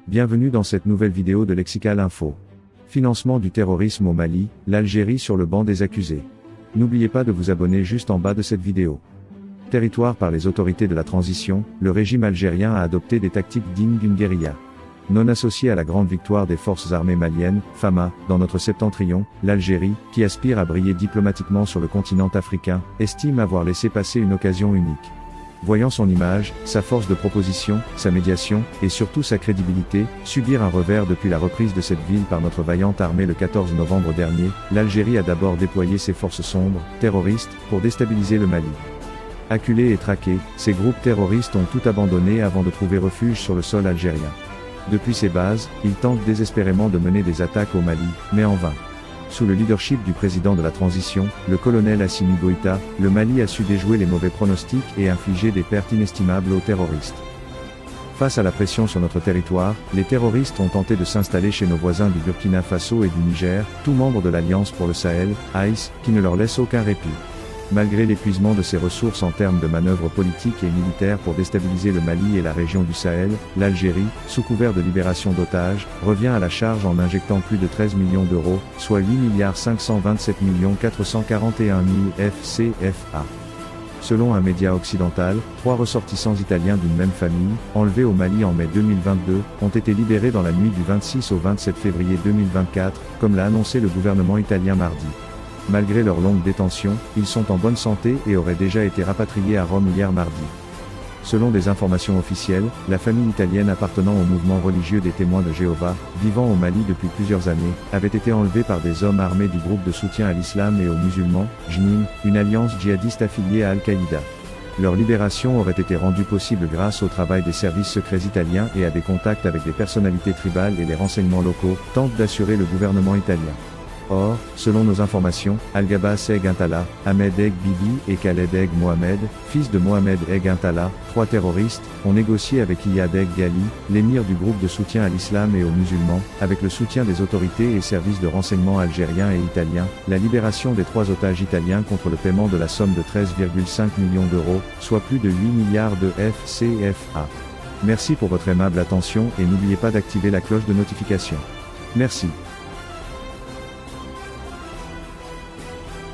Bienvenue dans cette nouvelle vidéo de Lexical Info. Financement du terrorisme au Mali, l'Algérie sur le banc des accusés. N'oubliez pas de vous abonner juste en bas de cette vidéo. Territoire par les autorités de la transition, le régime algérien a adopté des tactiques dignes d'une guérilla. Non associée à la grande victoire des forces armées maliennes, FAMA, dans notre septentrion, l'Algérie, qui aspire à briller diplomatiquement sur le continent africain, estime avoir laissé passer une occasion unique. Voyant son image, sa force de proposition, sa médiation, et surtout sa crédibilité, subir un revers depuis la reprise de cette ville par notre vaillante armée le 14 novembre dernier, l'Algérie a d'abord déployé ses forces sombres, terroristes, pour déstabiliser le Mali. Acculés et traqués, ces groupes terroristes ont tout abandonné avant de trouver refuge sur le sol algérien. Depuis ces bases, ils tentent désespérément de mener des attaques au Mali, mais en vain. Sous le leadership du président de la transition, le colonel Assimi Goïta, le Mali a su déjouer les mauvais pronostics et infliger des pertes inestimables aux terroristes. Face à la pression sur notre territoire, les terroristes ont tenté de s'installer chez nos voisins du Burkina Faso et du Niger, tous membres de l'Alliance pour le Sahel, AIS, qui ne leur laisse aucun répit. Malgré l'épuisement de ses ressources en termes de manœuvres politiques et militaires pour déstabiliser le Mali et la région du Sahel, l'Algérie, sous couvert de libération d'otages, revient à la charge en injectant plus de 13 millions d'euros, soit 8 527 441 000 FCFA. Selon un média occidental, 3 ressortissants italiens d'une même famille, enlevés au Mali en mai 2022, ont été libérés dans la nuit du 26 au 27 février 2024, comme l'a annoncé le gouvernement italien mardi. Malgré leur longue détention, ils sont en bonne santé et auraient déjà été rapatriés à Rome hier mardi. Selon des informations officielles, la famille italienne appartenant au mouvement religieux des Témoins de Jéhovah, vivant au Mali depuis plusieurs années, avait été enlevée par des hommes armés du groupe de soutien à l'islam et aux musulmans, JNIM, une alliance djihadiste affiliée à Al-Qaïda. Leur libération aurait été rendue possible grâce au travail des services secrets italiens et à des contacts avec des personnalités tribales et les renseignements locaux, tentent d'assurer le gouvernement italien. Or, selon nos informations, Al-Ghabas Eg Intala, Ahmed Eg Bibi et Khaled Eg Mohamed, fils de Mohamed Eg Intala, 3 terroristes, ont négocié avec Iyad Eg Ghali, l'émir du groupe de soutien à l'islam et aux musulmans, avec le soutien des autorités et services de renseignement algériens et italiens, la libération des 3 otages italiens contre le paiement de la somme de 13,5 millions d'euros, soit plus de 8 milliards de FCFA. Merci pour votre aimable attention et n'oubliez pas d'activer la cloche de notification. Merci.